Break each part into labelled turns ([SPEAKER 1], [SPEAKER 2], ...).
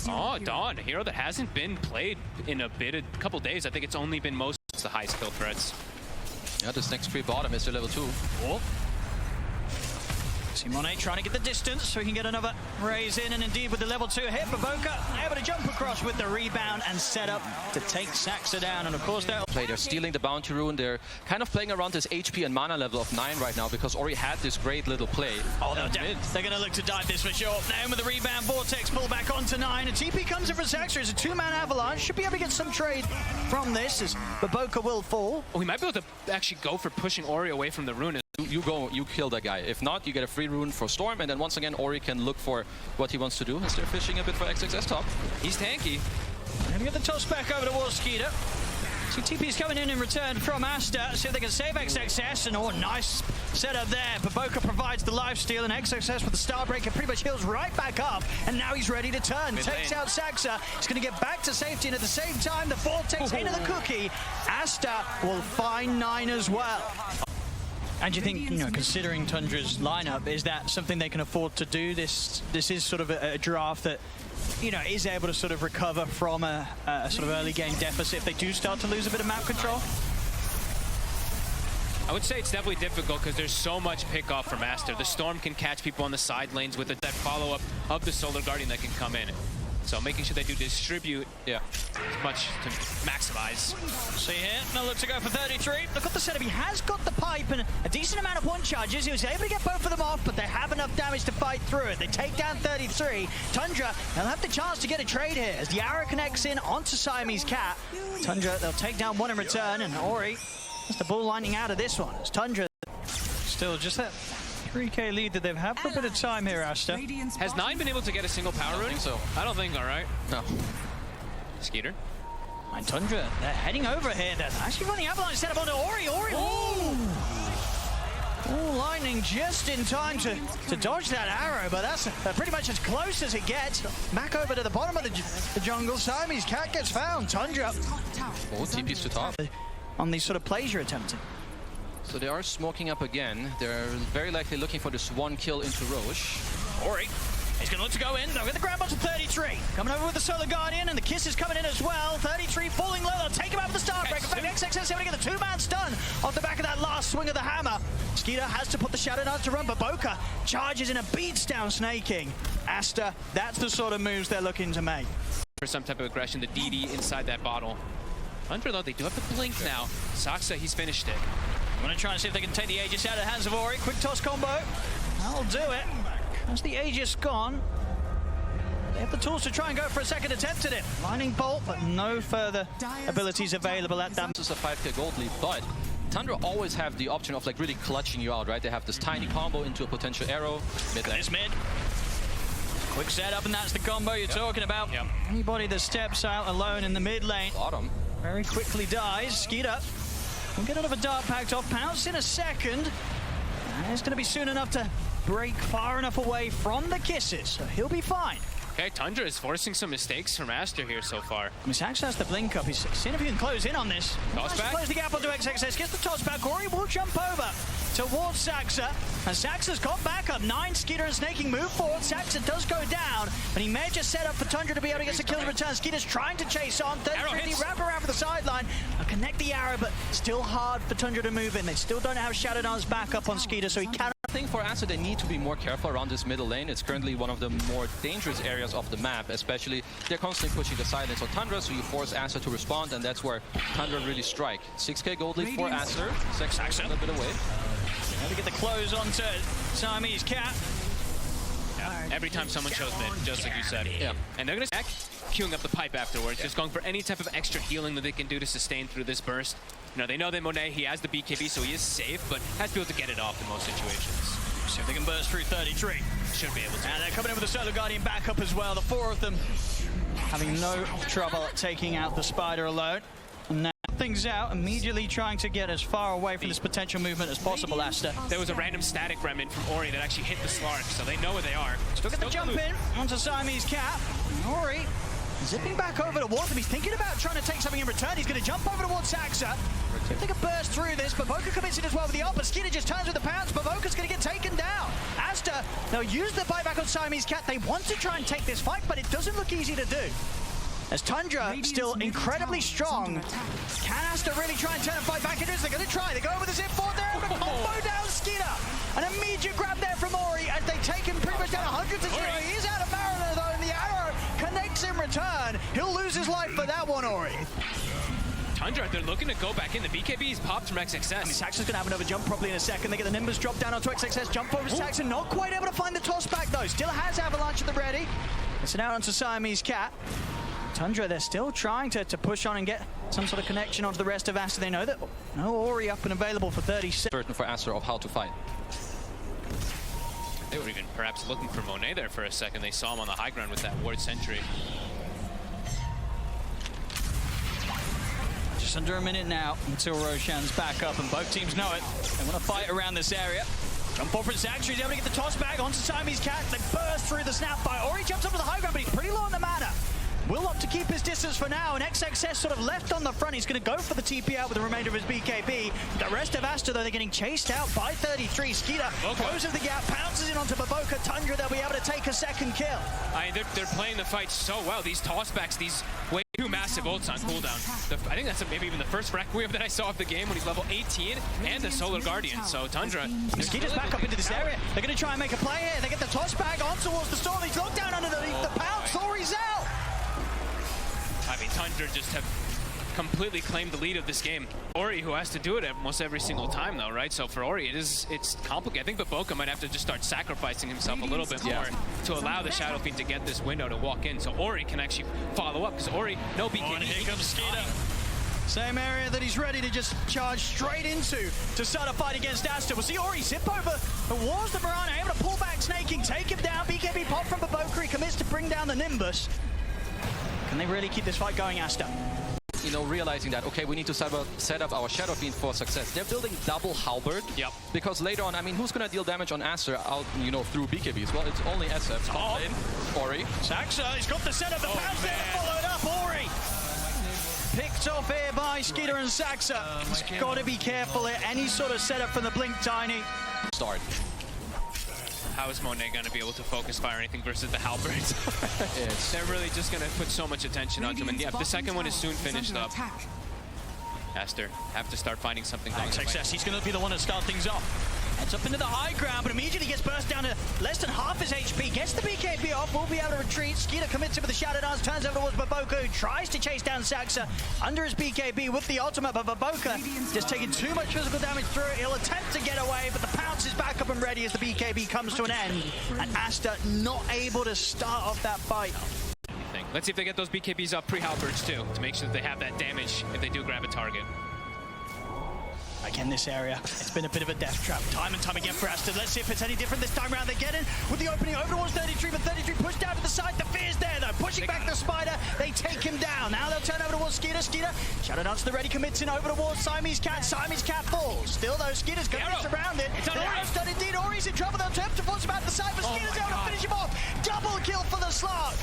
[SPEAKER 1] Oh, Dawn, a hero that hasn't been played in a couple days. I think it's only been most of the high skill threats.
[SPEAKER 2] Yeah, this next creep bottom is to level 2.
[SPEAKER 3] Oh. Simone trying to get the distance so he can get another raise in, and indeed with the level 2 hit, Baboka able to jump across with the rebound and set up to take Saxa down. And of course
[SPEAKER 2] they're stealing the bounty rune. They're kind of playing around this HP and mana level of 9 right now because Ori had this great little play.
[SPEAKER 3] Oh, they're going to look to dive this for sure. Naum with the rebound, Vortex pull back onto 9. A TP comes in for Saxa. It's a 2-man avalanche. Should be able to get some trade from this as Baboka will fall.
[SPEAKER 1] Oh, we might be able to actually go for pushing Ori away from the rune.
[SPEAKER 2] You kill that guy. If not, you get a free rune for Storm, and then once again Ori can look for what he wants to do as they're fishing a bit for XXS top.
[SPEAKER 1] He's tanky.
[SPEAKER 3] Gonna get the toss back over towards Skeeter. So TP's coming in return from ASTER. See if they can save XXS, and oh, nice setup there. Baboka provides the lifesteal, and XXS with the Starbreaker pretty much heals right back up, and now he's ready to turn. Takes out Saxa. He's going to get back to safety, and at the same time, the Vortex into the cookie. ASTER will find 9 as well. And do you think, considering Tundra's lineup, is that something they can afford to do? This is sort of a draft that, is able to sort of recover from a sort of early game deficit if they do start to lose a bit of map control?
[SPEAKER 1] I would say it's definitely difficult because there's so much pickoff from ASTER. The Storm can catch people on the side lanes with that follow-up of the Solar Guardian that can come in. So making sure they do distribute as much to maximize.
[SPEAKER 3] See here, no look to go for 33. Look at the setup. He has got the pipe and a decent amount of one charges. He was able to get both of them off, but they have enough damage to fight through it. They take down 33. Tundra, they'll have the chance to get a trade here as the arrow connects in onto Siamese Cat. Tundra, they'll take down 1 in return, and Ori has the ball lining out of this one. As Tundra still just that 3k lead that they've had for a bit of time here, ASTER.
[SPEAKER 1] Has 9 been able to get a single power rune? I don't think, all right.
[SPEAKER 2] No.
[SPEAKER 1] Skeeter.
[SPEAKER 3] And Tundra, they're heading over here. They're actually running avalanche setup onto Ori. Ori, lightning just in time to dodge that arrow, but that's pretty much as close as it gets. Back over to the bottom of the jungle. Siamese Cat gets found. Tundra.
[SPEAKER 2] Oh, TP's to top.
[SPEAKER 3] On these sort of plays you're attempting.
[SPEAKER 2] So they are smoking up again. They're very likely looking for this 1 kill into Roche.
[SPEAKER 3] Ori, he's going to look to go in. They'll get the grab onto 33. Coming over with the Solar Guardian, and the Kiss is coming in as well. 33 falling low. They'll take him out with the Starbreaker. In fact, XXS able to get the 2-man stun off the back of that last swing of the hammer. Skeeter has to put the Shadow Dance to run. Baboka charges in and beats down Snaking. ASTER, that's the sort of moves they're looking to make.
[SPEAKER 1] For some type of aggression, the DD inside that bottle. Tundra, though, they do have the blink now. Saxa, he's finished it.
[SPEAKER 3] I'm going to try and see if they can take the Aegis out of the hands of Ori. Quick toss combo. That'll do it. As the Aegis gone, they have the tools to try and go for a second attempt at it. Lightning Bolt, but no further abilities available at that.
[SPEAKER 2] This is a 5k gold lead, but Tundra always have the option of really clutching you out, right? They have this tiny combo into a potential arrow. Mid lane.
[SPEAKER 3] Mid. Quick setup, and that's the combo you're talking about. Anybody that steps out alone in the mid lane
[SPEAKER 2] Bottom
[SPEAKER 3] very quickly dies. Skeeter will get another dart packed off. Pounce in a second. And it's going to be soon enough to break far enough away from the Kisses, so he'll be fine.
[SPEAKER 1] Okay, Tundra is forcing some mistakes from ASTER here so far.
[SPEAKER 3] Saxa has the blink up. He's seeing if he can close in on this.
[SPEAKER 1] Toss back.
[SPEAKER 3] Close the gap onto XXS. Gets the toss back. Ori will jump over towards Saxa. And Saxa's got back up. 9 Skeeter and Snaking move forward. Saxa does go down, but he may just set up for Tundra to be able to get some kills in return. Skeeter's trying to chase on. 33 wrap around for the sideline. I'll connect the arrow, but still hard for Tundra to move in. They still don't have Shadow Dance back up on Skeeter, so he cannot.
[SPEAKER 2] I think for ASTER, they need to be more careful around this middle lane. It's currently one of the more dangerous areas of the map, especially they're constantly pushing the silence on Tundra, so you force ASTER to respond, and that's where Tundra really strike. 6k gold lead for ASTER. Saxa a little bit away.
[SPEAKER 3] Have to get the close onto Siamese Cat.
[SPEAKER 1] Every time someone shows mid, just like you said. And they're going to queuing up the pipe afterwards, just going for any type of extra healing that they can do to sustain through this burst. They know that Monet, he has the BKB, so he is safe, but has to be able to get it off in most situations.
[SPEAKER 3] See if they can burst through 33.
[SPEAKER 1] Should be able to.
[SPEAKER 3] And they're coming in with the Solar Guardian back up as well. The 4 of them having no trouble taking out the Spider alone. And now things out, immediately trying to get as far away from this potential movement as possible, ASTER.
[SPEAKER 1] There was a random static remnant from Ori that actually hit the Slark, so they know where they are.
[SPEAKER 3] Look at the jump in onto Siamese Cat. Ori zipping back over towards him. He's thinking about trying to take something in return. He's going to jump over towards Saxa. See if they can burst through this. Baboka commits it as well with the ult, but Skeeter just turns with the pounce. Baboka's going to get taken down. ASTER They'll use the buyback on Siamese Cat. They want to try and take this fight, but it doesn't look easy to do. As Tundra still incredibly strong. Can ASTER really try and turn and fight back into this? They're going to try. They go over the zip forward there. Able to combo down Skeeter. An immediate grab there from Ori as they take him pretty much down 100 to 0. He is out of Mariner though, and the arrow connects in return. He'll lose his life for that one, Ori.
[SPEAKER 1] Tundra, they're looking to go back in. The BKB's popped from XXS.
[SPEAKER 3] I mean, Saxon's going to have another jump probably in a second. They get the Nimbus drop down onto XXS. Jump forward to Saxon. Not quite able to find the toss back though. Still has Avalanche at the ready. It's now onto Siamese Cat. Tundra, they're still trying to push on and get some sort of connection onto the rest of ASTER. They know that no Ori up and available for 36.
[SPEAKER 2] Certain for ASTER of how to fight.
[SPEAKER 1] They were even perhaps looking for Monet there for a second. They saw him on the high ground with that ward sentry.
[SPEAKER 3] Just under a minute now until Roshan's back up, and both teams know it. They want to fight around this area. Jump forward for Zach. He's able to get the toss back onto Siamese Cat. They burst through the snap fire. Ori jumps up to the high ground, but he's pretty low on the mana. Will opt to keep his distance for now, and XXS sort of left on the front. He's going to go for the TP out with the remainder of his BKB. The rest of ASTER, though, they're getting chased out by 33. Skeeter closes the gap, pounces in onto Baboka. Tundra, they'll be able to take a second kill.
[SPEAKER 1] I mean, they're playing the fight so well. These tossbacks, these way too massive ults on cooldown. I think that's maybe even the first Requiem that I saw of the game when he's level 18 and the Solar Guardian. So Tundra.
[SPEAKER 3] Skeeter's back up into this area. They're going to try and make a play here. They get the toss back on towards the storm. He's locked down underneath the pounce. Ori's out.
[SPEAKER 1] I mean, Tundra just have completely claimed the lead of this game. Ori, who has to do it almost every single time, though, right? So for Ori, it's complicated. I think Baboka might have to just start sacrificing himself a little bit more to allow the Shadow Fiend to get this window to walk in. So Ori can actually follow up, because Ori, no BKB.
[SPEAKER 3] Here comes Skeeter. Same area that he's ready to just charge straight into to start a fight against ASTER. We'll see Ori zip over towards the Mirana, able to pull back Snaking, take him down. BKB pop from Baboka. He commits to bring down the Nimbus. Can they really keep this fight going, ASTER?
[SPEAKER 2] You know, realizing that, okay, we need to set up our Shadow Fiend for success. They're building double Halberd.
[SPEAKER 1] Yep.
[SPEAKER 2] Because later on, I mean, who's going to deal damage on ASTER out, you know, through BKBs? Well, it's only SF. Top lane. Ori.
[SPEAKER 3] Saxa, he's got the setup. The pounce there followed up. Ori. Picked off here by Skeeter and Saxa. He's got to be careful here. Any sort of setup from the Blink Tiny.
[SPEAKER 2] Start.
[SPEAKER 1] How is Monet going to be able to focus fire anything versus the Halberds? They're really just going to put so much attention onto him. And yeah, the second one is soon finished up. ASTER have to start finding something.
[SPEAKER 3] Success. He's going to be the one to start things off. Heads up into the high ground, but immediately gets burst down to less than half his HP. Gets the BKB off, will be able to retreat. Skeeter commits it with the Shadow Dance, turns over towards Baboka, who tries to chase down Saxa under his BKB with the ultimate, but Baboka just taking too much physical damage through it. He'll attempt to get away, but the pounce is back up and ready as the BKB comes to an end. And ASTER not able to start off that fight.
[SPEAKER 1] Let's see if they get those BKBs up pre-Halberds too, to make sure that they have that damage if they do grab a target.
[SPEAKER 3] Again, this area, it's been a bit of a death trap. Time and time again for ASTER. Let's see if it's any different this time around. They get in with the opening over towards 33, but 33 pushed down to the side. The fear's there, though. Pushing back the Spider. They take him down. Now they'll turn over towards Skeeter. Skeeter, Shadow Dance to the ready, commits in over towards Siamese Cat. Siamese Cat falls. Still, though, Skeeter's going to be surrounded. The arrow's done indeed. Ori's in trouble. They'll attempt to force him out the side, but Skeeter's able to finish him off. Double kill for the Slug.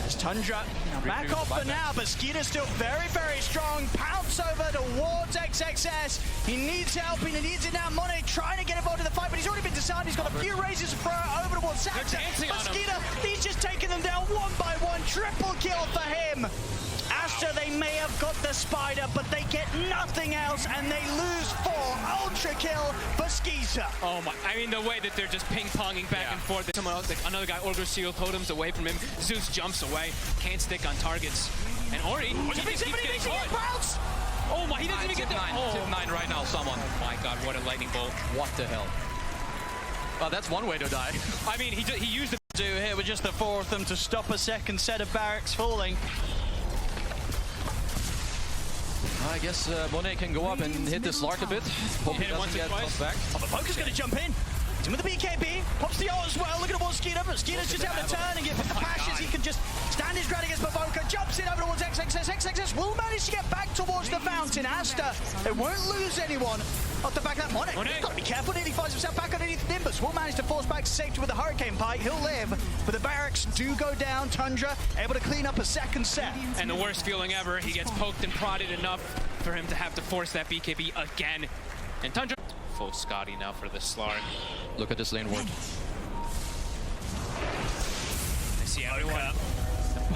[SPEAKER 3] As Tundra back off for now, but Skeeter's still very, very strong. Pounce over towards XXS. He needs help, he needs it now. Monet trying to get involved in the fight, but he's already been decided. He's got a few raises to throw over towards Saxa. But Skeeter, he's just taking them down one by one. Triple kill for him. ASTER, they may have got the Spider, but they get nothing else, and they lose 4. Ultra kill for Skeeter.
[SPEAKER 1] Oh my, I mean, the way that they're just ping-ponging back and forth. Someone else, like another guy, Orgr Seal totems away from him. Zeus jumps away, can't stick on targets. And Ori, oh my, he doesn't even get the...
[SPEAKER 2] Tip 9 right now, someone.
[SPEAKER 1] Oh my god, what a lightning bolt.
[SPEAKER 2] What the hell? Well, that's one way to die.
[SPEAKER 1] I mean, he used the...
[SPEAKER 3] Do here with just the 4 of them to stop a second set of barracks falling.
[SPEAKER 2] I guess Monet can go up and hit this Lark a bit. Hope he doesn't get tossed back.
[SPEAKER 3] Oh, but Baboka's going to jump in. He's in with the BKB. Pops the ult as well. Look at towards Skeeter. But Skeeter's just able to turn and get the passions. He can just stand his ground against Baboka. Jumps in over towards XXS. XXS will manage to get back towards the fountain. ASTER, they won't lose anyone. Off the back of that Monet. He's got to be careful. Nearly finds himself back underneath Nimbus. Will manage to force back to safety with the Hurricane Pike. He'll live. But the barracks do go down. Tundra able to clean up a second set.
[SPEAKER 1] And the worst feeling ever. He gets poked and prodded enough for him to have to force that BKB again. And Tundra full Scotty now for the Slark.
[SPEAKER 2] Look at this lane ward.
[SPEAKER 1] see everyone.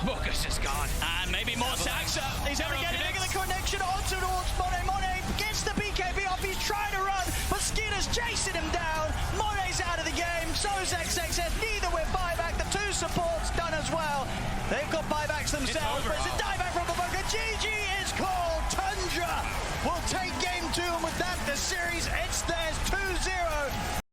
[SPEAKER 1] Boca's just gone.
[SPEAKER 3] And maybe more Saxa. He's able to get into the connection onto Monet. Monet gets the BKB off. He's trying to run, but Skinner's chasing him down. Monet's out of the game. So is XXS. Neither with buyback. The two supports done as well. They've got buybacks themselves, but it's a dieback from the Boca. GG is called. Tundra will take game 2, and with that, the series, it's theirs 2-0.